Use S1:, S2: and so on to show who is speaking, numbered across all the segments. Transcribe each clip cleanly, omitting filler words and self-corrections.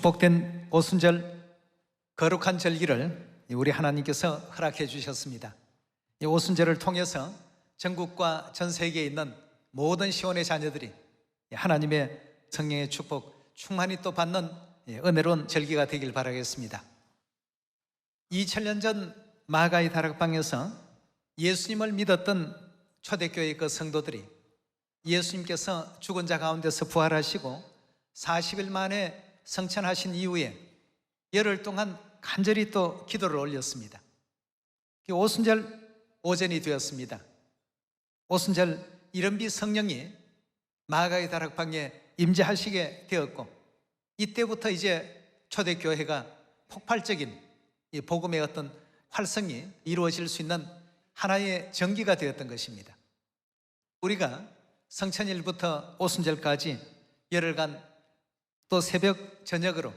S1: 축복된 오순절 거룩한 절기를 우리 하나님께서 허락해 주셨습니다. 이 오순절을 통해서 전국과 전 세계에 있는 모든 시온의 자녀들이 하나님의 성령의 축복 충만히 또 받는 은혜로운 절기가 되길 바라겠습니다. 2000년 전 마가의 다락방에서 예수님을 믿었던 초대교회 그 성도들이 예수님께서 죽은 자 가운데서 부활하시고 40일 만에 성천하신 이후에 열흘 동안 간절히 또 기도를 올렸습니다. 오순절 오전이 되었습니다. 오순절 이른비 성령이 마가의 다락방에 임재하시게 되었고, 이때부터 이제 초대교회가 폭발적인 이 복음의 어떤 활성이 이루어질 수 있는 하나의 전기가 되었던 것입니다. 우리가 성천일부터 오순절까지 열흘간 또 새벽 저녁으로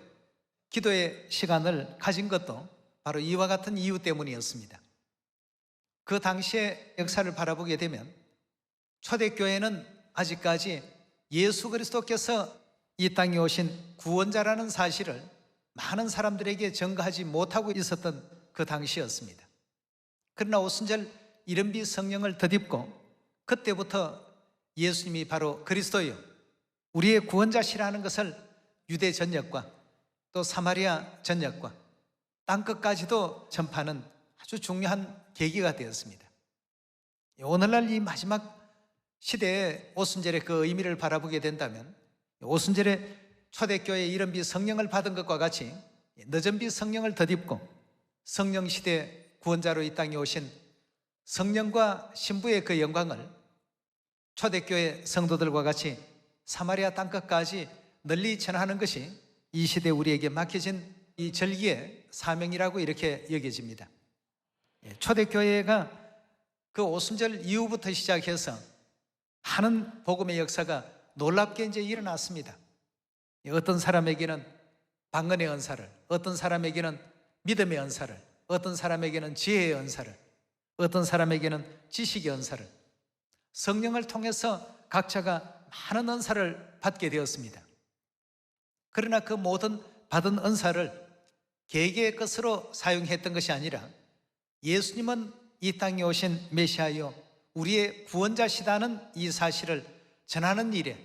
S1: 기도의 시간을 가진 것도 바로 이와 같은 이유 때문이었습니다. 그 당시의 역사를 바라보게 되면 초대교회는 아직까지 예수 그리스도께서 이 땅에 오신 구원자라는 사실을 많은 사람들에게 전가하지 못하고 있었던 그 당시였습니다. 그러나 오순절 이른비 성령을 덧입고 그때부터 예수님이 바로 그리스도요, 우리의 구원자시라는 것을 유대 전역과 또 사마리아 전역과 땅끝까지도 전파하는 아주 중요한 계기가 되었습니다. 오늘날 이 마지막 시대의 오순절의 그 의미를 바라보게 된다면 오순절에 초대교회의 이른비 성령을 받은 것과 같이 늦은비 성령을 덧입고 성령 시대 구원자로 이 땅에 오신 성령과 신부의 그 영광을 초대교회 성도들과 같이 사마리아 땅끝까지 널리 전하는 것이 이 시대 우리에게 맡겨진 이 절기의 사명이라고 이렇게 여겨집니다. 초대교회가 그 오순절 이후부터 시작해서 많은 복음의 역사가 놀랍게 이제 일어났습니다. 어떤 사람에게는 방언의 은사를, 어떤 사람에게는 믿음의 은사를, 어떤 사람에게는 지혜의 은사를, 어떤 사람에게는 지식의 은사를, 성령을 통해서 각자가 많은 은사를 받게 되었습니다. 그러나 그 모든 받은 은사를 개개의 것으로 사용했던 것이 아니라 예수님은 이 땅에 오신 메시아요, 우리의 구원자시다는 이 사실을 전하는 일에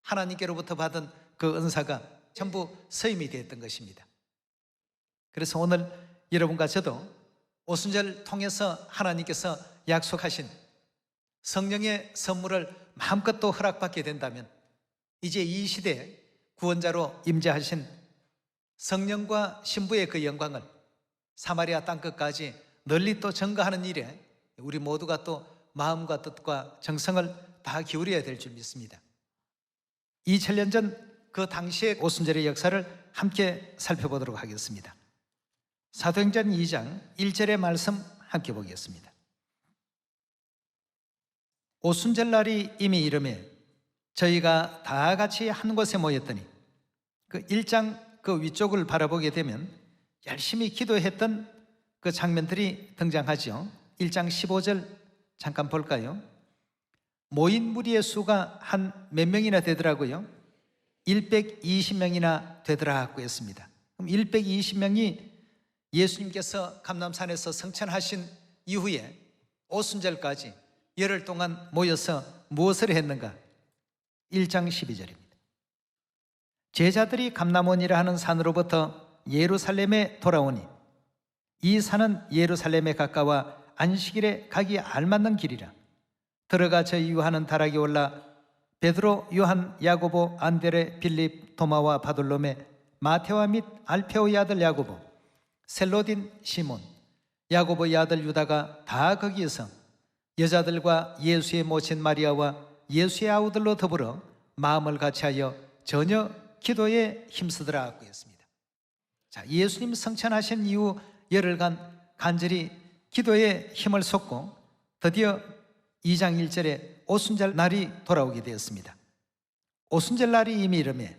S1: 하나님께로부터 받은 그 은사가 전부 서임이 되었던 것입니다. 그래서 오늘 여러분과 저도 오순절 통해서 하나님께서 약속하신 성령의 선물을 마음껏 또 허락받게 된다면 이제 이 시대에 구원자로 임재하신 성령과 신부의 그 영광을 사마리아 땅끝까지 널리 또 전가하는 일에 우리 모두가 또 마음과 뜻과 정성을 다 기울여야 될 줄 믿습니다. 2000년 전 그 당시의 오순절의 역사를 함께 살펴보도록 하겠습니다. 사도행전 2장 1절의 말씀 함께 보겠습니다. 오순절 날이 이미 이르매 저희가 다 같이 한 곳에 모였더니, 그 1장 그 위쪽을 바라보게 되면 열심히 기도했던 그 장면들이 등장하죠. 1장 15절 잠깐 볼까요? 모인 무리의 수가 한 몇 명이나 되더라고요. 120명이나 되더라고 했습니다. 그럼 120명이 예수님께서 감람산에서 성천하신 이후에 오순절까지 열흘 동안 모여서 무엇을 했는가? 1장 12절입니다. 제자들이 감람원이라 하는 산으로부터 예루살렘에 돌아오니 이 산은 예루살렘에 가까워 안식일에 가기 알맞는 길이라. 들어가 저 이유하는 다락에 올라 베드로, 요한, 야고보, 안드레, 빌립, 도마와 바돌로메, 마테와 및 알페오의 아들 야고보, 셀로딘, 시몬, 야고보의 아들 유다가 다 거기에서 여자들과 예수의 모친 마리아와 예수의 아우들로 더불어 마음을 같이하여 전혀 기도에 힘쓰더라 하고 했습니다. 자, 예수님 성천하신 이후 열흘간 간절히 기도에 힘을 쏟고 드디어 2장 1절에 오순절 날이 돌아오게 되었습니다. 오순절 날이 이미 이르매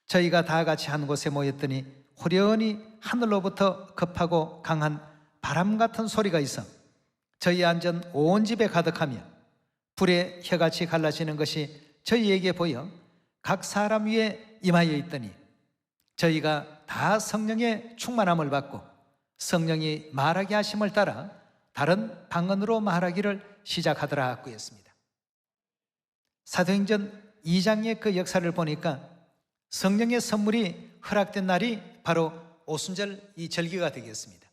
S1: 저희가 다 같이 한 곳에 모였더니 호련히 하늘로부터 급하고 강한 바람 같은 소리가 있어 저희 앉은 온 집에 가득하며 불에 혀같이 갈라지는 것이 저희에게 보여 각 사람 위에 임하여 있더니 저희가 다 성령의 충만함을 받고 성령이 말하게 하심을 따라 다른 방언으로 말하기를 시작하더라 하고 했습니다. 사도행전 2장의 그 역사를 보니까 성령의 선물이 허락된 날이 바로 오순절 이 절기가 되겠습니다.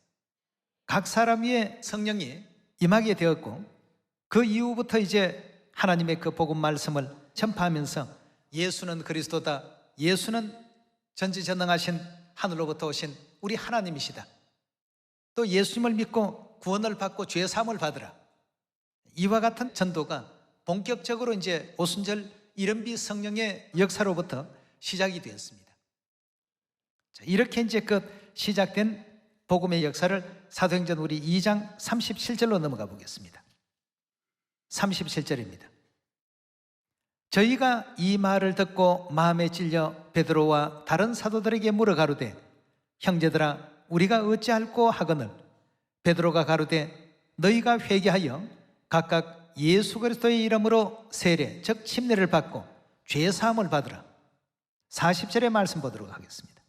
S1: 각 사람 위에 성령이 임하게 되었고 그 이후부터 이제 하나님의 그 복음 말씀을 전파하면서 예수는 그리스도다, 예수는 전지전능하신 하늘로부터 오신 우리 하나님이시다, 또 예수님을 믿고 구원을 받고 죄 사함을 받으라, 이와 같은 전도가 본격적으로 이제 오순절 이른비 성령의 역사로부터 시작이 되었습니다. 자, 이렇게 이제 시작된 복음의 역사를 사도행전 우리 2장 37절로 넘어가 보겠습니다. 37절입니다. 저희가 이 말을 듣고 마음에 찔려 베드로와 다른 사도들에게 물어 가로되 형제들아 우리가 어찌할꼬 하거늘 베드로가 가로되 너희가 회개하여 각각 예수 그리스도의 이름으로 세례 즉 침례를 받고 죄 사함을 받으라. 40절의 말씀 보도록 하겠습니다.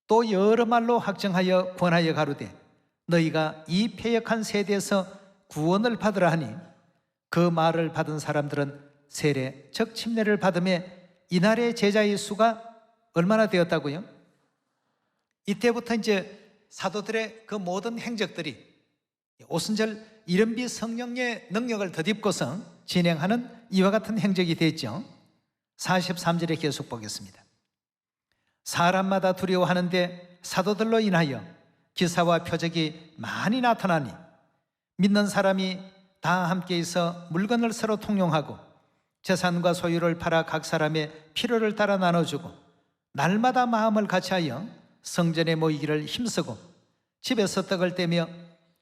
S1: 또 여러 말로 확정하여 권하여 가로되 너희가 이 패역한 세대에서 구원을 받으라 하니 그 말을 받은 사람들은 세례 즉 침례를 받음에 이날의 제자의 수가 얼마나 되었다고요? 이때부터 이제 사도들의 그 모든 행적들이 오순절 이른비 성령의 능력을 덧입고서 진행하는 이와 같은 행적이 됐죠. 43절에 계속 보겠습니다. 사람마다 두려워하는데 사도들로 인하여 기사와 표적이 많이 나타나니 믿는 사람이 다 함께 있어 물건을 서로 통용하고 재산과 소유를 팔아 각 사람의 필요를 따라 나눠주고 날마다 마음을 같이하여 성전에 모이기를 힘쓰고 집에서 떡을 떼며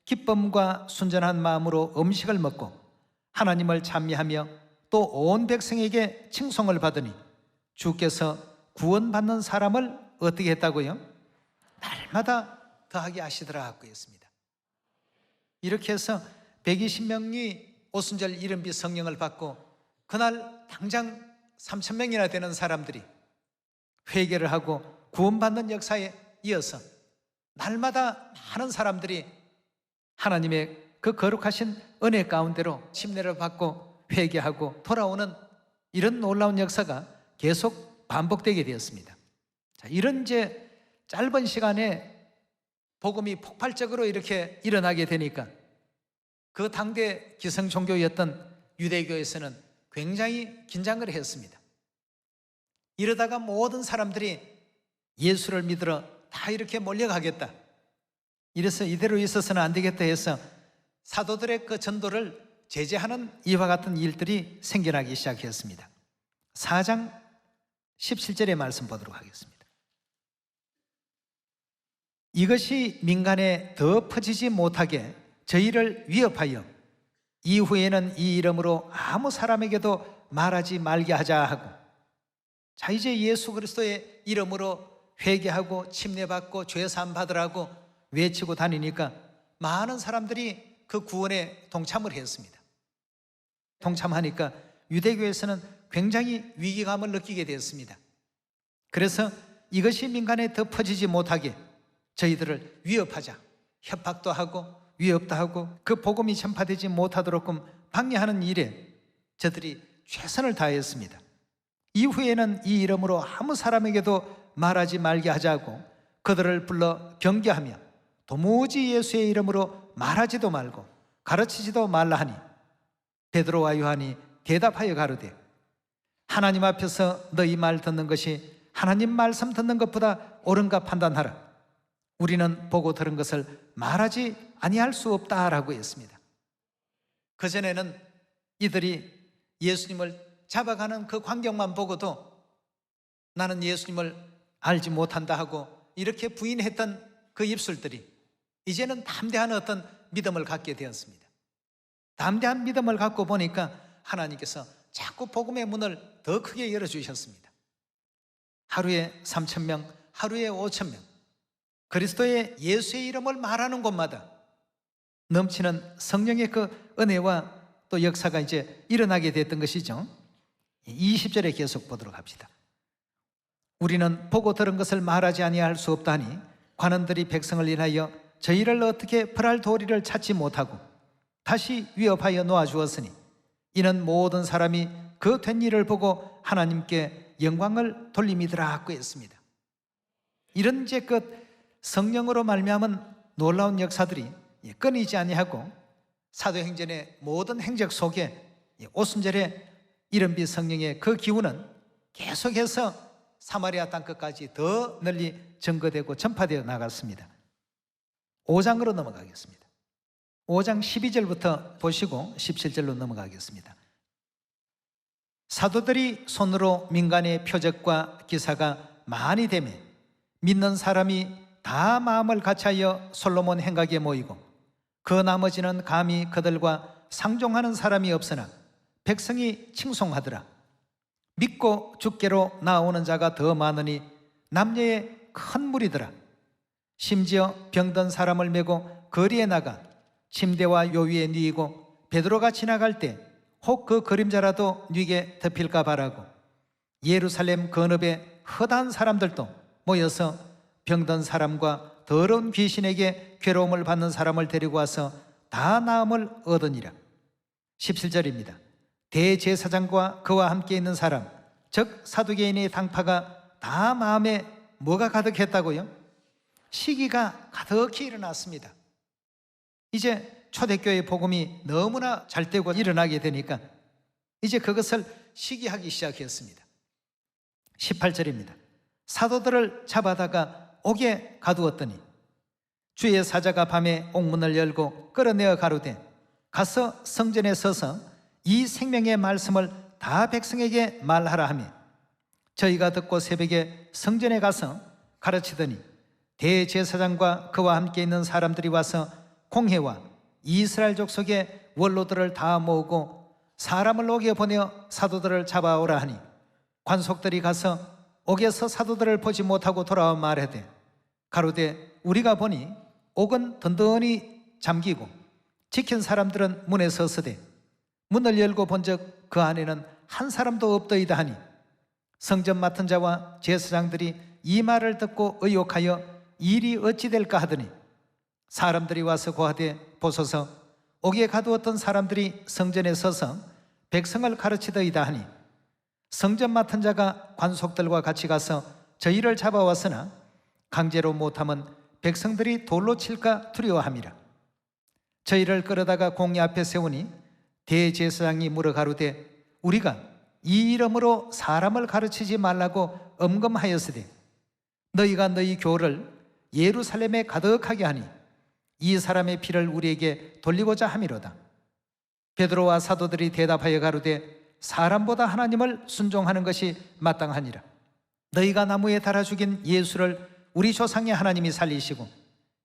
S1: 기쁨과 순전한 마음으로 음식을 먹고 하나님을 찬미하며 또 온 백성에게 칭송을 받으니 주께서 구원받는 사람을 어떻게 했다고요? 날마다 더하게 하시더라 하고 했습니다. 이렇게 해서 120명이 오순절 이른비 성령을 받고 그날 당장 3,000명이나 되는 사람들이 회개를 하고 구원받는 역사에 이어서 날마다 많은 사람들이 하나님의 그 거룩하신 은혜 가운데로 침례를 받고 회개하고 돌아오는 이런 놀라운 역사가 계속 반복되게 되었습니다. 자, 이런 이제 짧은 시간에 복음이 폭발적으로 이렇게 일어나게 되니까 그 당대 기성 종교였던 유대교에서는 굉장히 긴장을 했습니다. 이러다가 모든 사람들이 예수를 믿으러 다 이렇게 몰려가겠다, 이래서 이대로 있어서는 안 되겠다 해서 사도들의 그 전도를 제재하는 이와 같은 일들이 생겨나기 시작했습니다. 4장 17절의 말씀 보도록 하겠습니다. 이것이 민간에 더 퍼지지 못하게 저희를 위협하여 이후에는 이 이름으로 아무 사람에게도 말하지 말게 하자 하고, 자 이제 예수 그리스도의 이름으로 회개하고 침례받고 죄사함 받으라고 외치고 다니니까 많은 사람들이 그 구원에 동참을 했습니다. 동참하니까 유대교에서는 굉장히 위기감을 느끼게 되었습니다. 그래서 이것이 민간에 더 퍼지지 못하게 저희들을 위협하자, 협박도 하고 위협도 하고 그 복음이 전파되지 못하도록끔 방해하는 일에 저들이 최선을 다했습니다. 이후에는 이 이름으로 아무 사람에게도 말하지 말게 하자고 그들을 불러 경계하며 도무지 예수의 이름으로 말하지도 말고 가르치지도 말라 하니 베드로와 요한이 대답하여 가로되 하나님 앞에서 너희 말 듣는 것이 하나님 말씀 듣는 것보다 옳은가 판단하라. 우리는 보고 들은 것을 말하지 아니할 수 없다라고 했습니다. 그전에는 이들이 예수님을 잡아가는 그 광경만 보고도 나는 예수님을 알지 못한다 하고 이렇게 부인했던 그 입술들이 이제는 담대한 어떤 믿음을 갖게 되었습니다. 담대한 믿음을 갖고 보니까 하나님께서 자꾸 복음의 문을 더 크게 열어주셨습니다. 하루에 3,000명, 하루에 5,000명, 그리스도의 예수의 이름을 말하는 곳마다 넘치는 성령의 그 은혜와 또 역사가 이제 일어나게 됐던 것이죠. 20절에 계속 보도록 합시다. 우리는 보고 들은 것을 말하지 아니할 수 없다니 관원들이 백성을 인하여 저희를 어떻게 벌할 도리를 찾지 못하고 다시 위협하여 놓아주었으니 이는 모든 사람이 그 된 일을 보고 하나님께 영광을 돌림이더라 하고 했습니다. 이런 이제 성령으로 말미암은 놀라운 역사들이 끊이지 아니하고 사도행전의 모든 행적 속에 오순절에 이른비 성령의 그 기운은 계속해서 사마리아 땅 끝까지 더 널리 증거되고 전파되어 나갔습니다. 5장으로 넘어가겠습니다. 5장 12절부터 보시고 17절로 넘어가겠습니다. 사도들이 손으로 민간의 표적과 기사가 많이 되매 믿는 사람이 다 마음을 같이하여 솔로몬 행각에 모이고 그 나머지는 감히 그들과 상종하는 사람이 없으나 백성이 칭송하더라. 믿고 주께로 나오는 자가 더 많으니 남녀의 큰 무리더라. 심지어 병든 사람을 메고 거리에 나가 침대와 요위에 누이고 베드로가 지나갈 때 혹 그 그림자라도 누이게 덮일까 바라고 예루살렘 건업에 허다한 사람들도 모여서 병든 사람과 더러운 귀신에게 괴로움을 받는 사람을 데리고 와서 다 나음을 얻으니라. 17절입니다. 대제사장과 그와 함께 있는 사람 즉 사두개인의 당파가 다 마음에 뭐가 가득했다고요? 시기가 가득히 일어났습니다. 이제 초대교회 복음이 너무나 잘 되고 일어나게 되니까 이제 그것을 시기하기 시작했습니다. 18절입니다. 사도들을 잡아다가 옥에 가두었더니 주의 사자가 밤에 옥문을 열고 끌어내어 가로되 가서 성전에 서서 이 생명의 말씀을 다 백성에게 말하라 하며 저희가 듣고 새벽에 성전에 가서 가르치더니 대제사장과 그와 함께 있는 사람들이 와서 공회와 이스라엘 족속의 원로들을 다 모으고 사람을 옥에 보내어 사도들을 잡아오라 하니 관속들이 가서 옥에서 사도들을 보지 못하고 돌아와 말하되 가로되 우리가 보니 옥은 든든히 잠기고 지킨 사람들은 문에 서서되 문을 열고 본즉 그 안에는 한 사람도 없더이다 하니 성전 맡은 자와 제사장들이 이 말을 듣고 의혹하여 일이 어찌 될까 하더니 사람들이 와서 고하되 보소서 옥에 가두었던 사람들이 성전에 서서 백성을 가르치더이다 하니 성전 맡은 자가 관속들과 같이 가서 저희를 잡아왔으나 강제로 못하면 백성들이 돌로 칠까 두려워함이라. 저희를 끌어다가 공회 앞에 세우니 대제사장이 물어 가로되 우리가 이 이름으로 사람을 가르치지 말라고 엄금하였으되 너희가 너희 교를 예루살렘에 가득하게 하니 이 사람의 피를 우리에게 돌리고자 함이로다. 베드로와 사도들이 대답하여 가로되 사람보다 하나님을 순종하는 것이 마땅하니라. 너희가 나무에 달아 죽인 예수를 우리 조상의 하나님이 살리시고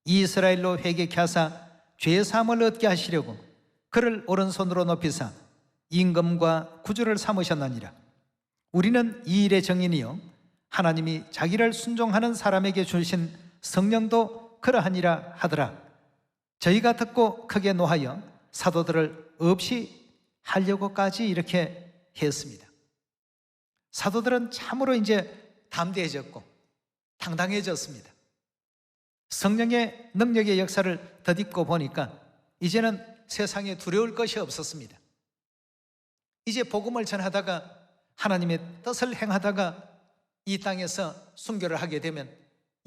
S1: 이스라엘로 회개케 하사 죄사함을 얻게 하시려고 그를 오른손으로 높이사 임금과 구주를 삼으셨느니라. 우리는 이 일의 정인이요 하나님이 자기를 순종하는 사람에게 주신 성령도 그러하니라 하더라. 저희가 듣고 크게 노하여 사도들을 없이 하려고까지 이렇게 했습니다. 사도들은 참으로 이제 담대해졌고 당당해졌습니다. 성령의 능력의 역사를 덧입고 보니까 이제는 세상에 두려울 것이 없었습니다. 이제 복음을 전하다가 하나님의 뜻을 행하다가 이 땅에서 순교를 하게 되면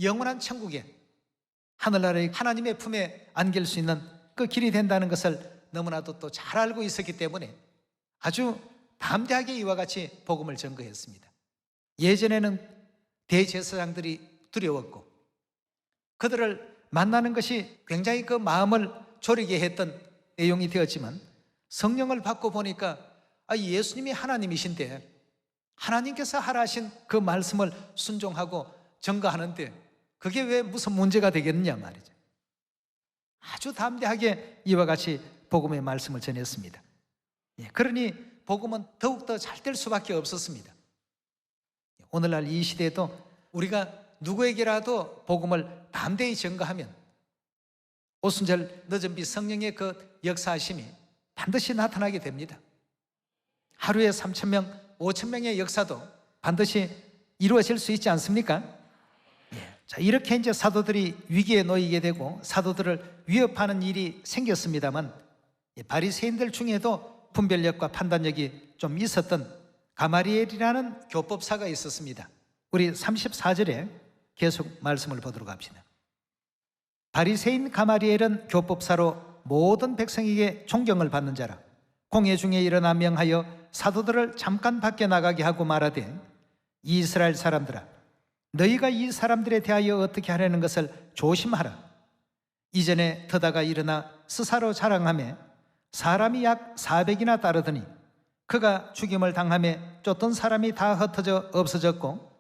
S1: 영원한 천국에 하늘나라의 하나님의 품에 안길 수 있는 그 길이 된다는 것을 너무나도 또 잘 알고 있었기 때문에 아주 담대하게 이와 같이 복음을 전거했습니다. 예전에는 대제사장들이 두려웠고 그들을 만나는 것이 굉장히 그 마음을 졸이게 했던 내용이 되었지만 성령을 받고 보니까 예수님이 하나님이신데 하나님께서 하라 하신 그 말씀을 순종하고 전거하는데 그게 왜 무슨 문제가 되겠느냐 말이죠. 아주 담대하게 이와 같이 복음의 말씀을 전했습니다. 그러니 복음은 더욱더 잘 될 수밖에 없었습니다. 오늘날 이 시대에도 우리가 누구에게라도 복음을 담대히 전거하면 오순절 늦은비 성령의 그 역사하심이 반드시 나타나게 됩니다. 하루에 3,000명, 5,000명의 역사도 반드시 이루어질 수 있지 않습니까? 자, 이렇게 이제 사도들이 위기에 놓이게 되고 사도들을 위협하는 일이 생겼습니다만, 바리새인들 중에도 분별력과 판단력이 좀 있었던 가마리엘이라는 교법사가 있었습니다. 우리 34절에 계속 말씀을 보도록 합시다. 바리새인 가마리엘은 교법사로 모든 백성에게 존경을 받는 자라. 공회 중에 일어나 명하여 사도들을 잠깐 밖에 나가게 하고 말하되, 이스라엘 사람들아, 너희가 이 사람들에 대하여 어떻게 하려는 것을 조심하라. 이전에 더다가 일어나 스사로 자랑하며 사람이 약 400이나 따르더니 그가 죽임을 당하며 쫓던 사람이 다 흩어져 없어졌고,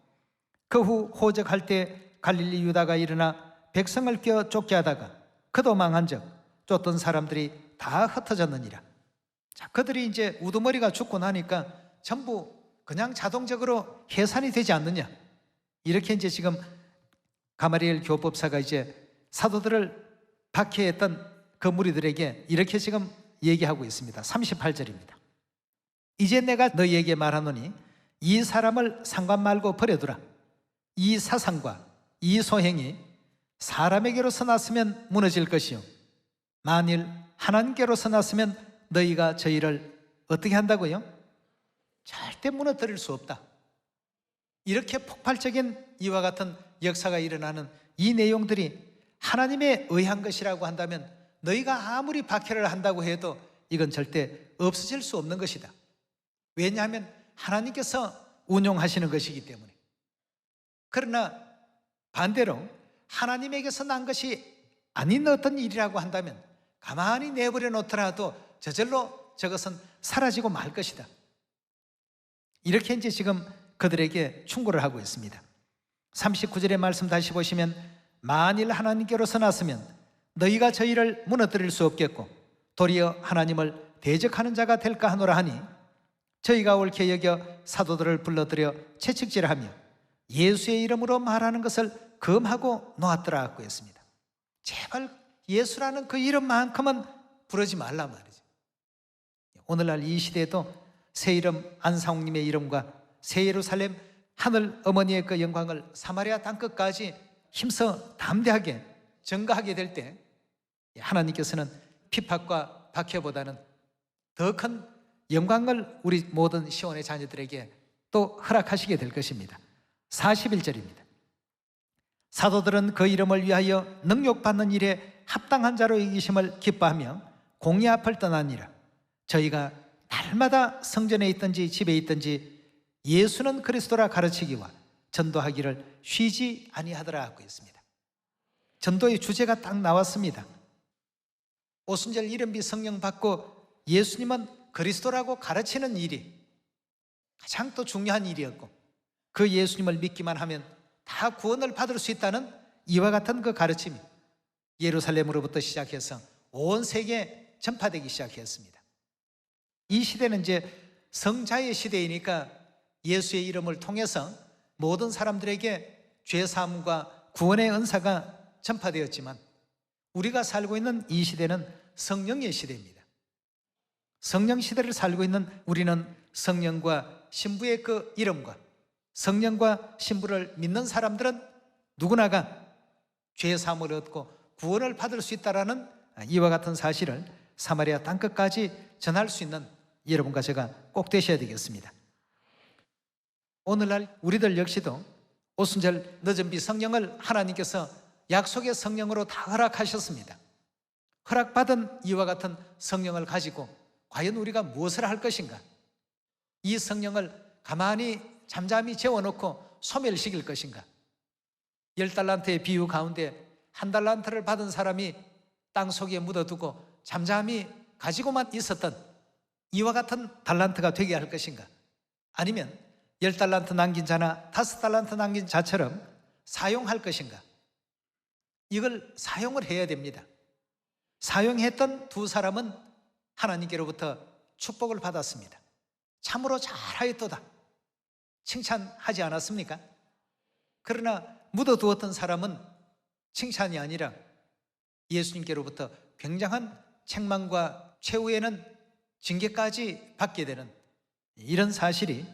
S1: 그 후 호적할 때 갈릴리 유다가 일어나 백성을 껴 쫓게 하다가 그도 망한즉 쫓던 사람들이 다 흩어졌느니라. 자, 그들이 이제 우두머리가 죽고 나니까 전부 그냥 자동적으로 해산이 되지 않느냐, 이렇게 이제 지금 가마리엘 교법사가 이제 사도들을 박해했던 그 무리들에게 이렇게 지금 얘기하고 있습니다. 38절입니다. 이제 내가 너희에게 말하노니 이 사람을 상관 말고 버려두라. 이 사상과 이 소행이 사람에게로서 났으면 무너질 것이요, 만일 하나님께로서 났으면 너희가 저희를 어떻게 한다고요? 절대 무너뜨릴 수 없다. 이렇게 폭발적인 이와 같은 역사가 일어나는 이 내용들이 하나님에 의한 것이라고 한다면 너희가 아무리 박해를 한다고 해도 이건 절대 없어질 수 없는 것이다. 왜냐하면 하나님께서 운용하시는 것이기 때문에. 그러나 반대로 하나님에게서 난 것이 아닌 어떤 일이라고 한다면 가만히 내버려 놓더라도 저절로 저것은 사라지고 말 것이다. 이렇게 이제 지금 그들에게 충고를 하고 있습니다. 39절의 말씀 다시 보시면, 만일 하나님께로서 났으면 너희가 저희를 무너뜨릴 수 없겠고 도리어 하나님을 대적하는 자가 될까 하노라 하니, 저희가 옳게 여겨 사도들을 불러들여 채찍질하며 예수의 이름으로 말하는 것을 금하고 놓았더라 하고 했습니다. 제발 예수라는 그 이름만큼은 부르지 말란 말이죠. 오늘날 이 시대에도 새 이름 안상홍님의 이름과 새 예루살렘 하늘 어머니의 그 영광을 사마리아 땅끝까지 힘써 담대하게 전가하게 될 때 하나님께서는 핍박과 박해보다는 더 큰 영광을 우리 모든 시온의 자녀들에게 또 허락하시게 될 것입니다. 41절입니다. 사도들은 그 이름을 위하여 능욕받는 일에 합당한 자로 이기심을 기뻐하며 공의 앞을 떠나니라. 저희가 날마다 성전에 있든지 집에 있든지 예수는 그리스도라 가르치기와 전도하기를 쉬지 아니하더라 하고 있습니다. 전도의 주제가 딱 나왔습니다. 오순절 이른비 성령 받고 예수님은 그리스도라고 가르치는 일이 가장 또 중요한 일이었고, 그 예수님을 믿기만 하면 다 구원을 받을 수 있다는 이와 같은 그 가르침이 예루살렘으로부터 시작해서 온 세계에 전파되기 시작했습니다. 이 시대는 이제 성자의 시대이니까 예수의 이름을 통해서 모든 사람들에게 죄사함과 구원의 은사가 전파되었지만, 우리가 살고 있는 이 시대는 성령의 시대입니다. 성령 시대를 살고 있는 우리는 성령과 신부의 그 이름과 성령과 신부를 믿는 사람들은 누구나가 죄사함을 얻고 구원을 받을 수 있다는 이와 같은 사실을 사마리아 땅끝까지 전할 수 있는 여러분과 제가 꼭 되셔야 되겠습니다. 오늘날 우리들 역시도 오순절 늦은비 성령을 하나님께서 약속의 성령으로 다 허락하셨습니다. 허락받은 이와 같은 성령을 가지고 과연 우리가 무엇을 할 것인가? 이 성령을 가만히 잠잠히 재워놓고 소멸시킬 것인가? 10달란트의 비유 가운데 1달란트를 받은 사람이 땅속에 묻어두고 잠잠히 가지고만 있었던 이와 같은 달란트가 되게 할 것인가? 아니면 10달란트 남긴 자나 5달란트 남긴 자처럼 사용할 것인가? 이걸 사용을 해야 됩니다. 사용했던 두 사람은 하나님께로부터 축복을 받았습니다. 참으로 잘하였도다 칭찬하지 않았습니까? 그러나 묻어두었던 사람은 칭찬이 아니라 예수님께로부터 굉장한 책망과 최후에는 징계까지 받게 되는 이런 사실이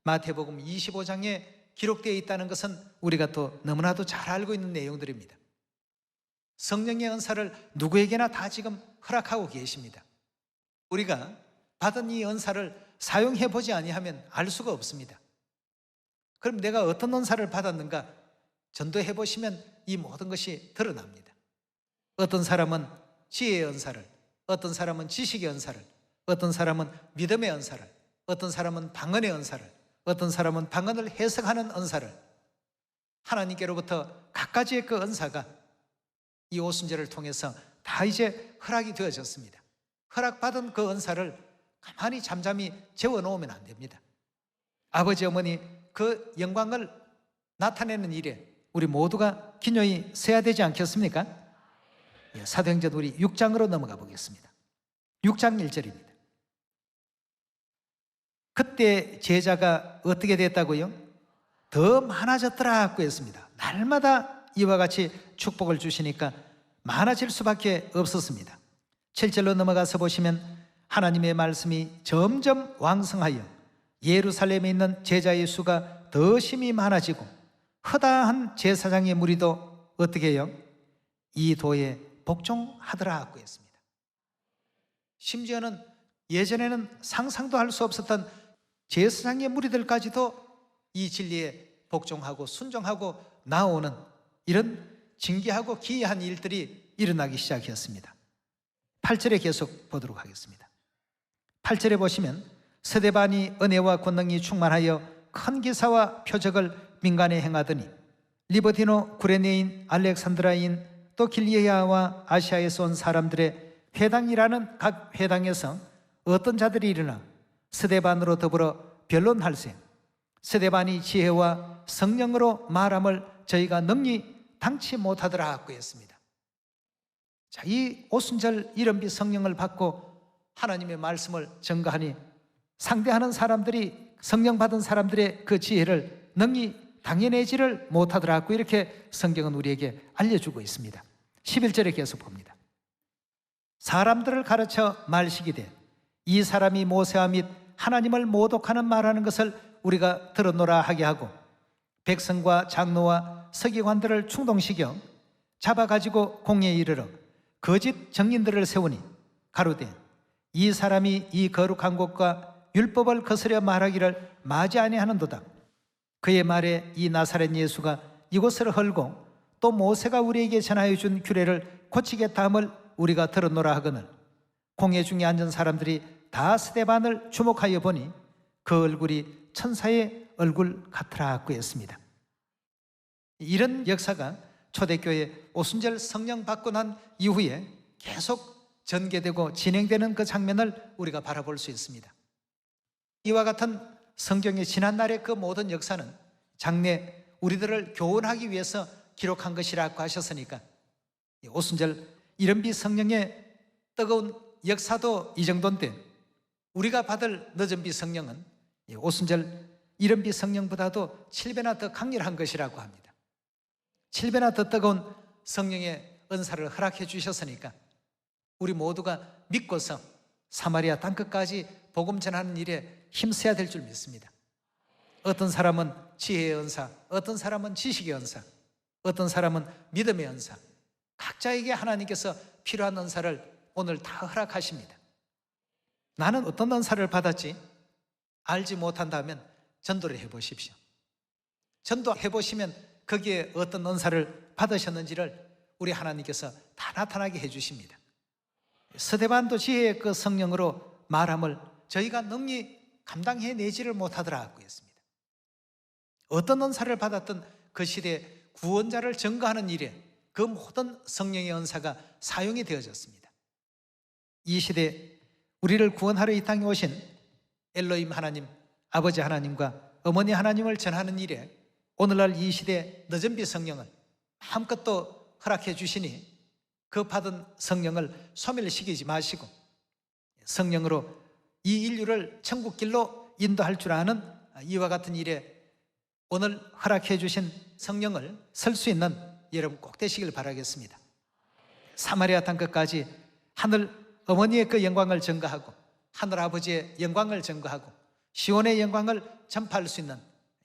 S1: 마태복음 25장에 기록되어 있다는 것은 우리가 또 너무나도 잘 알고 있는 내용들입니다. 성령의 은사를 누구에게나 다 지금 허락하고 계십니다. 우리가 받은 이 은사를 사용해 보지 아니하면 알 수가 없습니다. 그럼 내가 어떤 은사를 받았는가 전도해 보시면 이 모든 것이 드러납니다. 어떤 사람은 지혜의 은사를, 어떤 사람은 지식의 은사를, 어떤 사람은 믿음의 은사를, 어떤 사람은 방언의 은사를, 어떤 사람은 방언을 해석하는 은사를, 하나님께로부터 각가지의 그 은사가 이 오순절을 통해서 다 이제 허락이 되어졌습니다. 허락받은 그 은사를 가만히 잠잠히 재워놓으면 안 됩니다. 아버지 어머니 그 영광을 나타내는 일에 우리 모두가 기꺼이 서야 되지 않겠습니까? 사도행전 우리 6장으로 넘어가 보겠습니다. 6장 1절입니다. 그때 제자가 어떻게 됐다고요? 더 많아졌더라고 했습니다. 날마다 이와 같이 축복을 주시니까 많아질 수밖에 없었습니다. 7절로 넘어가서 보시면 하나님의 말씀이 점점 왕성하여 예루살렘에 있는 제자의 수가 더 심히 많아지고 허다한 제사장의 무리도 어떻게 해요? 이 도에 복종하더라고 했습니다. 심지어는 예전에는 상상도 할 수 없었던 제사장의 무리들까지도 이 진리에 복종하고 순종하고 나오는 이런 진귀하고 기이한 일들이 일어나기 시작했습니다. 8절에 계속 보도록 하겠습니다. 8절에 보시면 스데반이 은혜와 권능이 충만하여 큰 기사와 표적을 민간에 행하더니 리버티노, 구레네인, 알렉산드라인 또 길리아와 아시아에서 온 사람들의 회당이라는 각 회당에서 어떤 자들이 일어나 스데반으로 더불어 변론할세 스데반이 지혜와 성령으로 말함을 저희가 능히 당치 못하더라고 했습니다. 자, 이 오순절 이른비 성령을 받고 하나님의 말씀을 전가하니 상대하는 사람들이 성령 받은 사람들의 그 지혜를 능히 당해내지를 못하더라고 이렇게 성경은 우리에게 알려주고 있습니다. 11절에 계속 봅니다. 사람들을 가르쳐 말시기되 이 사람이 모세와 및 하나님을 모독하는 말하는 것을 우리가 들었노라 하게 하고 백성과 장로와 서기관들을 충동시켜 잡아가지고 공회에 이르러 거짓 정인들을 세우니 가로되 이 사람이 이 거룩한 곳과 율법을 거스려 말하기를 마지 아니하는도다. 그의 말에 이 나사렛 예수가 이곳을 헐고 또 모세가 우리에게 전하여 준 규례를 고치겠다 함을 우리가 들었노라 하거늘 공회 중에 앉은 사람들이 다 스데반을 주목하여 보니 그 얼굴이 천사의 얼굴 같으라고 했습니다. 이런 역사가 초대교회 오순절 성령 받고 난 이후에 계속 전개되고 진행되는 그 장면을 우리가 바라볼 수 있습니다. 이와 같은 성경의 지난날의 그 모든 역사는 장래 우리들을 교훈하기 위해서 기록한 것이라고 하셨으니까 오순절 이른비 성령의 뜨거운 역사도 이 정도인데 우리가 받을 늦은비 성령은 오순절 이른비 성령보다도 7배나 더 강렬한 것이라고 합니다. 7배나 더 뜨거운 성령의 은사를 허락해 주셨으니까 우리 모두가 믿고서 사마리아 땅끝까지 복음 전하는 일에 힘써야 될 줄 믿습니다. 어떤 사람은 지혜의 은사, 어떤 사람은 지식의 은사, 어떤 사람은 믿음의 은사, 각자에게 하나님께서 필요한 은사를 오늘 다 허락하십니다. 나는 어떤 은사를 받았지? 알지 못한다면 전도를 해보십시오. 전도해 보시면 거기에 어떤 은사를 받으셨는지를 우리 하나님께서 다 나타나게 해주십니다. 스데반도 지혜의 그 성령으로 말함을 저희가 능히 감당해내지를 못하더라고 했습니다. 어떤 은사를 받았던 그 시대에 구원자를 증거하는 일에 그 모든 성령의 은사가 사용이 되어졌습니다. 이 시대에 우리를 구원하러 이 땅에 오신 엘로힘 하나님, 아버지 하나님과 어머니 하나님을 전하는 일에 오늘날 이 시대 늦은비 성령을 아무것도 허락해 주시니 그 받은 성령을 소멸시키지 마시고 성령으로 이 인류를 천국길로 인도할 줄 아는 이와 같은 일에 오늘 허락해 주신 성령을 설 수 있는 여러분 꼭 되시길 바라겠습니다. 사마리아 땅끝까지 하늘 어머니의 그 영광을 증거하고 하늘 아버지의 영광을 증거하고 시온의 영광을 전파할 수 있는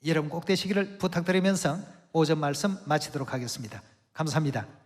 S1: 여러분 꼭 되시기를 부탁드리면서 오전 말씀 마치도록 하겠습니다. 감사합니다.